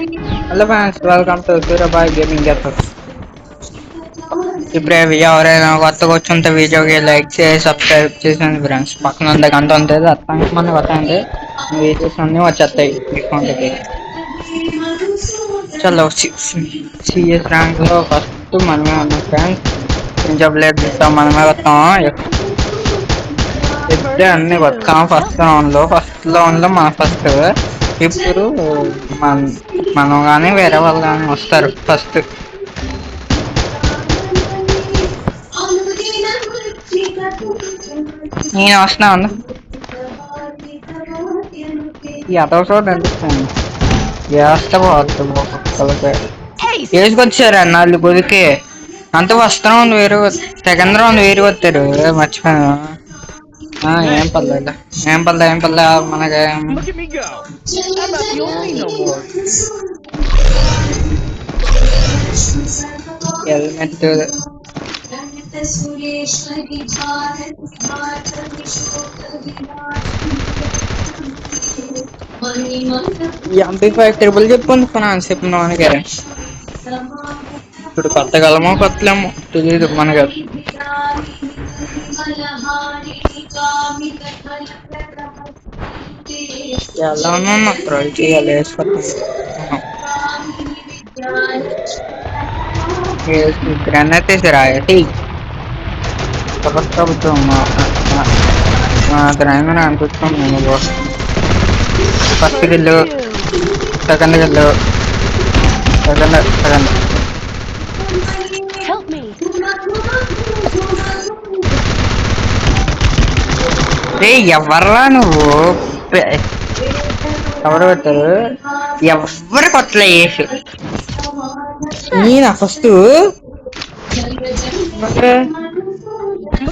Hello friends, welcome to Suryabhai gaming effort. ఇప్పుడే ఎవరైనా కొత్తగా వచ్చుంటే వీడియోకి లైక్ చేసి సబ్స్క్రైబ్ చేసాను ఫ్రెండ్స్. పక్కన ఉండే గంట ఉంటుంది, అర్థం మన కొట్టండి వీడియోస్ అన్నీ వచ్చేస్తాయి మీ ఫోన్లకి. చలో సిఎస్ ర్యాంక్ లో ఫస్ట్ మనమే ఉన్నాం ఫ్రెండ్స్. కొంచెం లేట్ చేస్తాం, మనమే వస్తాం. ఇప్పుడే అన్ని వస్తాం. ఫస్ట్ రౌండ్ లో మన ఫస్ట్. ఇప్పుడు మనం కానీ వేరే వాళ్ళు కానీ వస్తారు ఫస్ట్. నేను వస్తున్నా ఉండు. ఈ అదవసరం అనిపిస్తుంది వేస్తే పోతుంది ఒక్కొక్కరికి. వేసుకొచ్చారు అన్నాళ్ళు కొదికి అంత ఫస్ట్ రౌండ్ వేరు, సెకండ్ రౌండ్ వేరు కొట్టారు. మర్చిపోయాను. ఏం పర్లేదు మనకి. హెల్మెట్ ఎంపీ5 ట్రిపుల్ చెప్పుంది ఫినాన్స్ చెప్పిన గారు. ఇప్పుడు కొత్తగలమో కొత్తలేమో తెలియదు మనకు. ఎలా ఉన్నా ట్రై చేయాలి. గ్రానైట్ వేసారా ప్రభుత్వం గ్రామీణ అనిపిస్తుంది. నేను ఫస్ట్ గిల్లు, సెకండ్ గిల్లు, సెకండ్ ఎవర్రా నువ్వు? ఎవరు పెట్టారు? ఎవరు కొట్టలే వేసు. నేనా ఫస్ట్?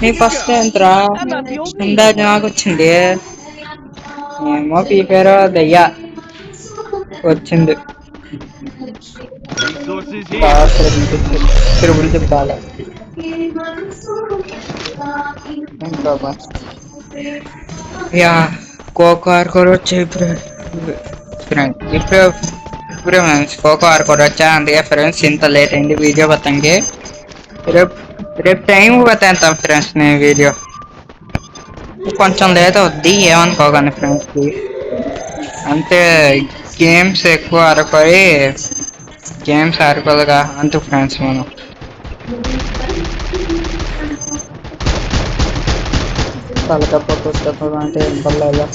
నీ ఫస్ట్ ఎంతరా? ఇందాక నాకు వచ్చింది. ఏమో పీపారో దయ్యా వచ్చింది. తిరుమల చెప్పాలి యా కోకో ఆడుకోరు వచ్చా ఇప్పుడు. ఫ్రెండ్స్ కోకో ఆడుకోరు వచ్చా, అందుకే ఫ్రెండ్స్ ఇంత లేట్ అయింది వీడియో బతానికి. రేపు టైం బతాంతాం ఫ్రెండ్స్. నేను వీడియో కొంచెం లేట్ అవుద్ది, ఏమనుకోకండి ఫ్రెండ్స్. అంటే గేమ్స్ ఎక్కువ ఆడుకోయి గేమ్స్ ఆడుకోదుగా అంతే ఫ్రెండ్స్. మనం తలకప్ప అంటే ఏం పర్లేదు.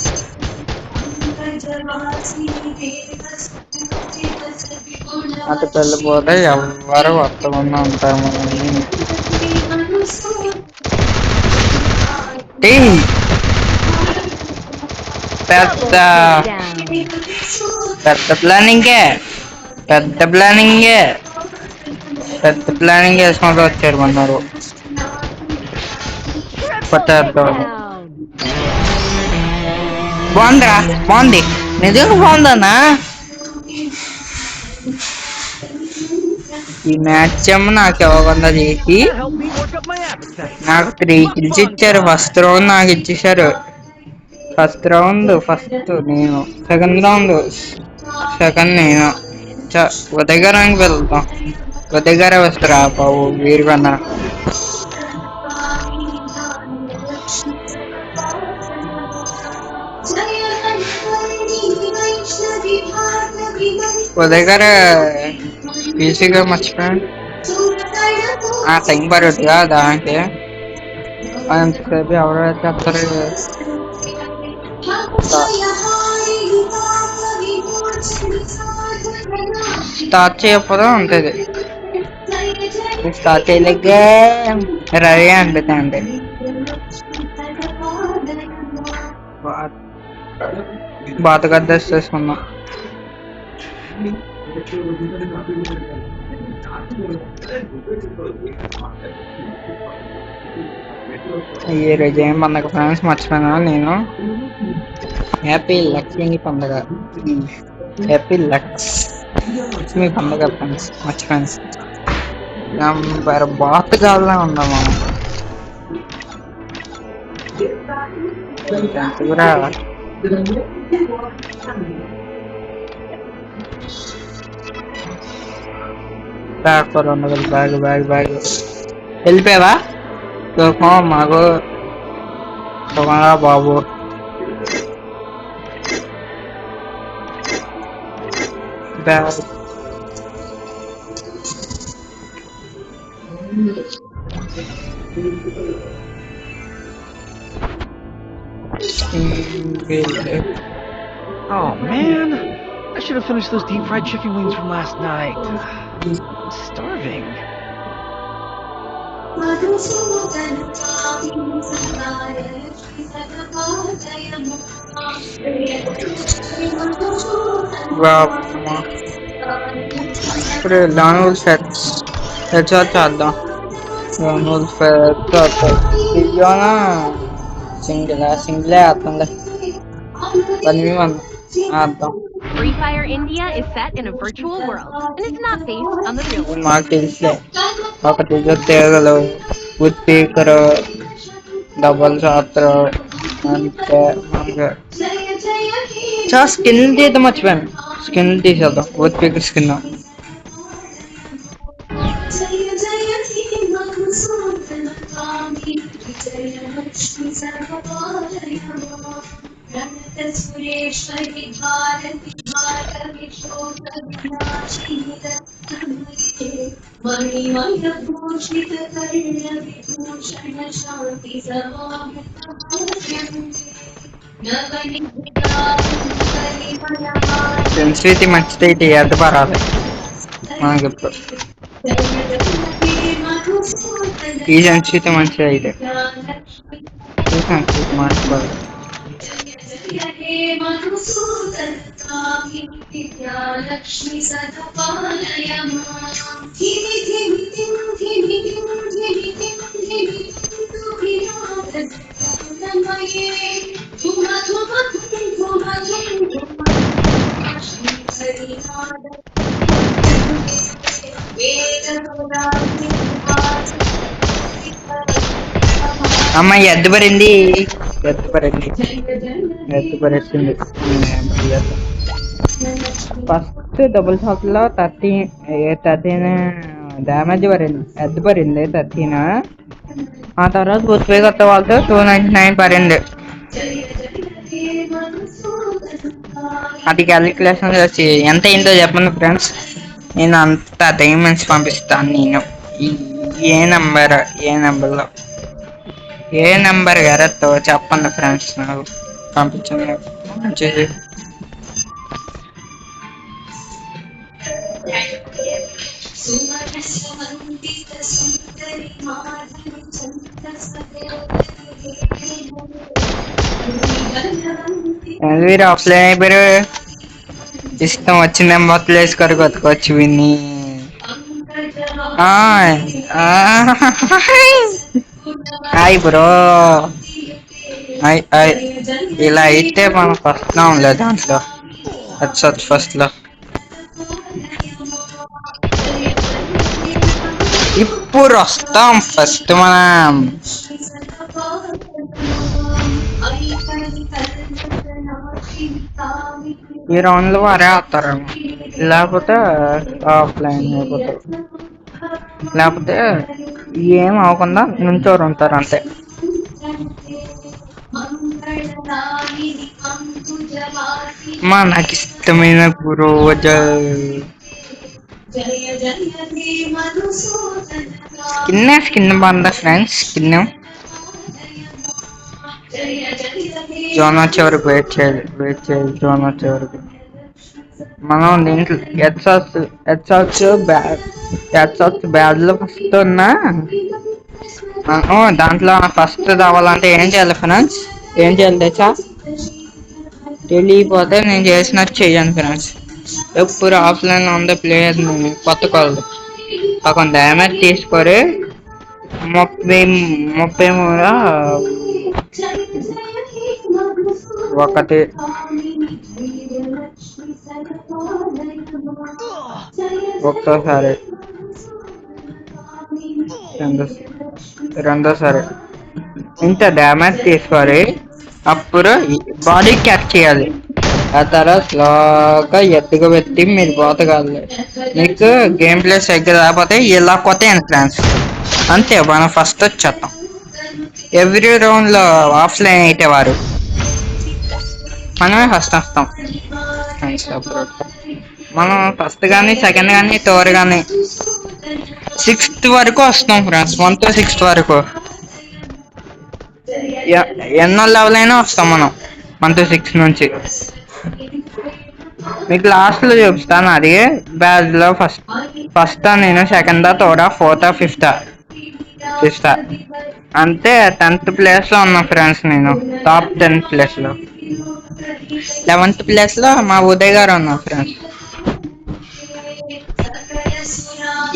అటు వెళ్ళిపోతే ఎవరు వస్తకుండా ఉంటాము. పెద్ద ప్లానింగ్ వేసుకుంటూ వచ్చారు మన్నారు. బాగుంది నిజంగా బాగుందన్నా. ఈ మ్యాచ్ ఏమో నాకు ఇవ్వకుండా చేసి నాకు 3 kills ఇచ్చారు. ఫస్ట్ రౌండ్ నాకు ఇచ్చేసారు. ఫస్ట్ నేను, సెకండ్ నేను. ఉదయగారానికి వెళ్తాం. ఉదయగారే వస్తారా బాబు వీరికన్నా. ఉదయ్ గారు ఈజీగా మర్చిపోయాను. టైం పడుతుందిగా దానికి. అంతసేపు ఎవరైతే వస్తారు. స్టార్ట్ చేయకపోతే ఉంటుంది. స్టార్ట్ చేయలేక రెడీ అండి. బాతగా డ్రెస్ చేసుకున్నా. ఈ రోజు ఏం పండగ ఫ్రెండ్స్ మర్చిపోయినా నేను. హ్యాపీ లక్ష్మీ పండుగ. హ్యాపీ లక్ష్మీ పండుగ ఫ్రెండ్స్ మర్చిపోయాను. బాతగా ఉందామా కూడా. బ్యాగ్ 200 బ్యాగ్ వెళ్ళిపోయావా మాకు బాబు bag Oh man, I should have finished those deep fried chicken wings from last night. I'm starving. ఇప్పుడు డానోల్డ్ సెట్స్ చేద్దాం డానోల్డ్ సెట్స్ ఇయ్యానా సింగిలే ఆడుతుండే 1v1 ఆడదాం Free Fire India is set in a virtual world, and it's not based on the real world. మాకు తెలుసులే ఒకటి తీగలు ఉత్పీకరు double షాత్ర అంటే చాలా స్కిన్ తీద్దాం మర్చిపోయాను స్కిన్ తీసేద్దాం ఉత్పీకర్ స్కిన్ సెన్సిటివిటీ మంచిదైతే ఎంత పర్వాలేదు మనకి ఇప్పుడు ఈ సెన్సిటివిటీ మంచిది అయితే ఈ సెన్సిటివిటీ మార్చుకోవాలి అమ్మాయి ఎద్దు పరింది ఫస్ట్ డబుల్ షాట్ లో 13 డ్యామేజ్ పరింది ఎద్దు పరింది 13 ఆ తర్వాత గుర్తుపోయి కొత్త వాళ్ళతో 299 పరింది అది క్యాలిక్యులేషన్ చేసి ఎంత అయిందో చెప్పండి ఫ్రెండ్స్ నేను అంత డైమండ్స్ పంపిస్తాను నేను ఏ నెంబర్లో ఏ నెంబర్ గారతో చెప్పండి ఫ్రెండ్స్ నాకు పంపించండి మంచిది మీరు ఆఫ్లైన్ అయిపోయారు ఇష్టం వచ్చిన మొత్తం వేసుకొని కొట్టుకోవచ్చు విని హాయ్ బ్రో ఇలా అయితే మనం ఫస్ట్ లో ఉండలేదు దాంట్లో ఫస్ట్ లో ఇప్పుడు వస్తాం ఫస్ట్ మనం ఈ రౌండ్ లో వారే ఆడతారేమో లేకపోతే ఆఫ్లైన్ అయిపోతారు లేకపోతే ఏం అవ్వకుండా నుంచోరు ఉంటారు అంతే నాకు ఇష్టమైన రోజు స్కిన్ బాగుందా ఫ్రెండ్స్ స్కిన్ జోన్ వచ్చే వరకు వెయిట్ చేయాలి జోన్ వచ్చే వరకు మనం దీంట్లో హెడ్షాట్స్ బ్యాడ్ లో ఫస్ట్ ఉన్నా దాంట్లో ఫస్ట్ రావాలంటే ఏం చేయాలి ఫ్రెండ్స్ ఏం చేయాలి తెచ్చా తెలియకపోతే నేను చేసినట్టు చెయ్యను ఫ్రెండ్స్ ఎప్పుడు ఆఫ్లైన్ లో ఉండే ప్లేయర్ కొత్త కాళ్ళు కొంత డ్యామేజ్ తీసుకొని 30 ఒకటి ఒక్కసారి రెండోసారి ఇంత డ్యామేజ్ తీసుకొని అప్పుడు బాడీ క్యాచ్ చేయాలి ఆ తర్వాత స్లోగా ఎత్తుగా పెట్టి మీరు పోతగాలి. మీకు గేమ్ ప్లే సరిగ్గా రాకపోతే ఇలా కొత్త ఫ్రెండ్స్ అంతే మనం ఫస్ట్ వచ్చేస్తాం. ఎవ్రీ రౌండ్ లో ఆఫ్లైన్ అయితేవారు మనమే ఫస్ట్ వస్తాం ఫ్రెండ్స్. అప్పుడు మనం ఫస్ట్ కానీ సెకండ్ కానీ థర్డ్ కానీ సిక్స్త్ వరకు వస్తాం ఫ్రెండ్స్. 1 to 6 వరకు ఎన్నో లెవెల్ అయినా వస్తాం మనం 1 to 6 నుంచి. మీకు లాస్ట్ లో చూపిస్తాను. అది బ్యాచ్ లో ఫస్ట్ నేను సెకండ్ థర్డ్ ఫోర్త్ ఫిఫ్త్ అంతే. 10th ప్లేస్ లో ఉన్నా ఫ్రెండ్స్. నేను టాప్ 10 ప్లేస్ లో. 11th ప్లేస్ లో మా ఉదయ్ గారు ఉన్నారు ఫ్రెండ్స్.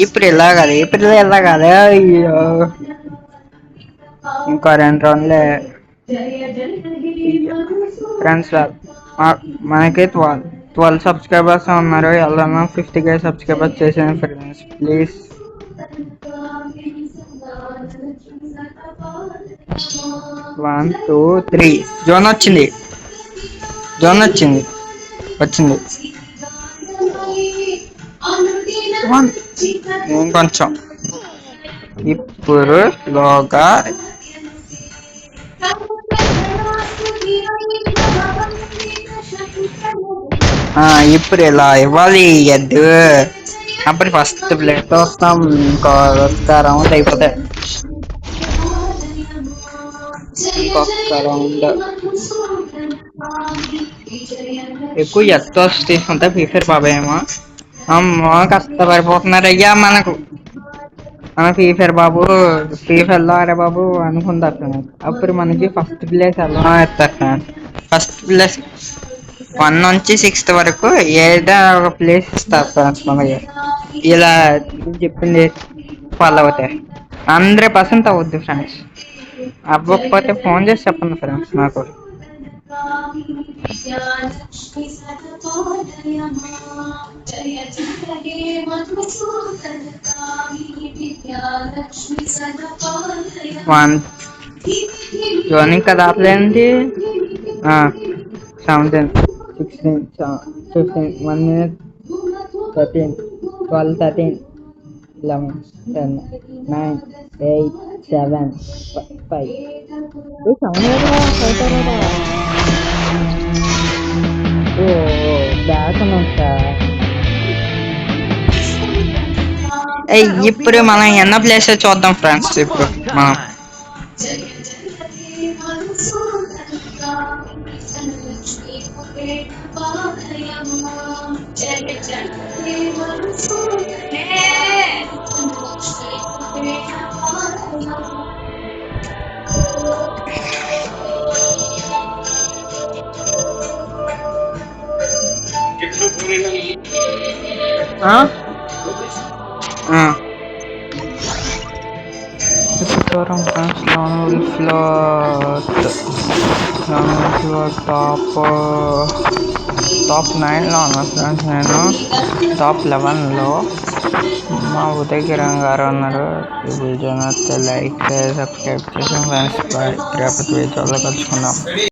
ఇప్పుడు ఇలా కాదు అయ్యో ఇంకో 2 రౌండ్లే ఫ్రెండ్స్. మనకి 12 సబ్స్క్రైబర్స్ ఉన్నారు. ఎలా 50K సబ్స్క్రైబర్స్ చేసాను ఫ్రెండ్స్. ప్లీజ్ 1 2 3 జోన్ వచ్చింది. కొంచెం ఇప్పుడు లోగా ఇప్పుడు ఇలా ఇవ్వాలి ఎద్దు. అప్పుడు ఫస్ట్ ప్లేట్ వస్తాం. ఇంకొక రౌండ్ అయిపోతే ఇంకొక రౌండ్ ఎక్కువ ఎత్తు తీసుకుంటే ఫ్రీఫైర్ బాబాయ్ ఏమో అమ్మో కష్టపడిపోతున్నారు అయ్యా. మన ఫ్రీఫైర్ బాబు ఫ్రీఫైర్ లో ఆడే బాబు అనుకుంటారు. అప్పుడు మనకి ఫస్ట్ ప్లేస్ ఎలా ఎత్తారు. ఫస్ట్ ప్లేస్ 1 నుంచి 6th వరకు ఏదో ఒక ప్లేస్ ఇస్తారు ఫ్రెండ్స్. మనకి ఇలా చెప్పింది ఫాలో అవుతాయి 100% అవుద్ది ఫ్రెండ్స్. అవ్వకపోతే ఫోన్ చేసి చెప్పండి ఫ్రెండ్స్ నాకు. ఇంకా రావట్లేదండి. 17 16 15 1 minute 13 12 13 11 10 9 8 7 5 ఇప్పుడు మనం ఎన్నో ప్లేస్ చూద్దాం ఫ్రెండ్స్. ఇప్పుడు మనం టాప్ 9లో ఉన్నా ఫ్రెండ్స్. నేను టాప్ 11లో. మా ఉదయ్ కిరణ్ గారు ఉన్నారు. ఈ వీడియో నచ్చితే లైక్ సబ్స్క్రైబ్ చేసాం ఫ్రెండ్స్. బాయ్. రేపటి వీడియోలో కలుసుకుందాం.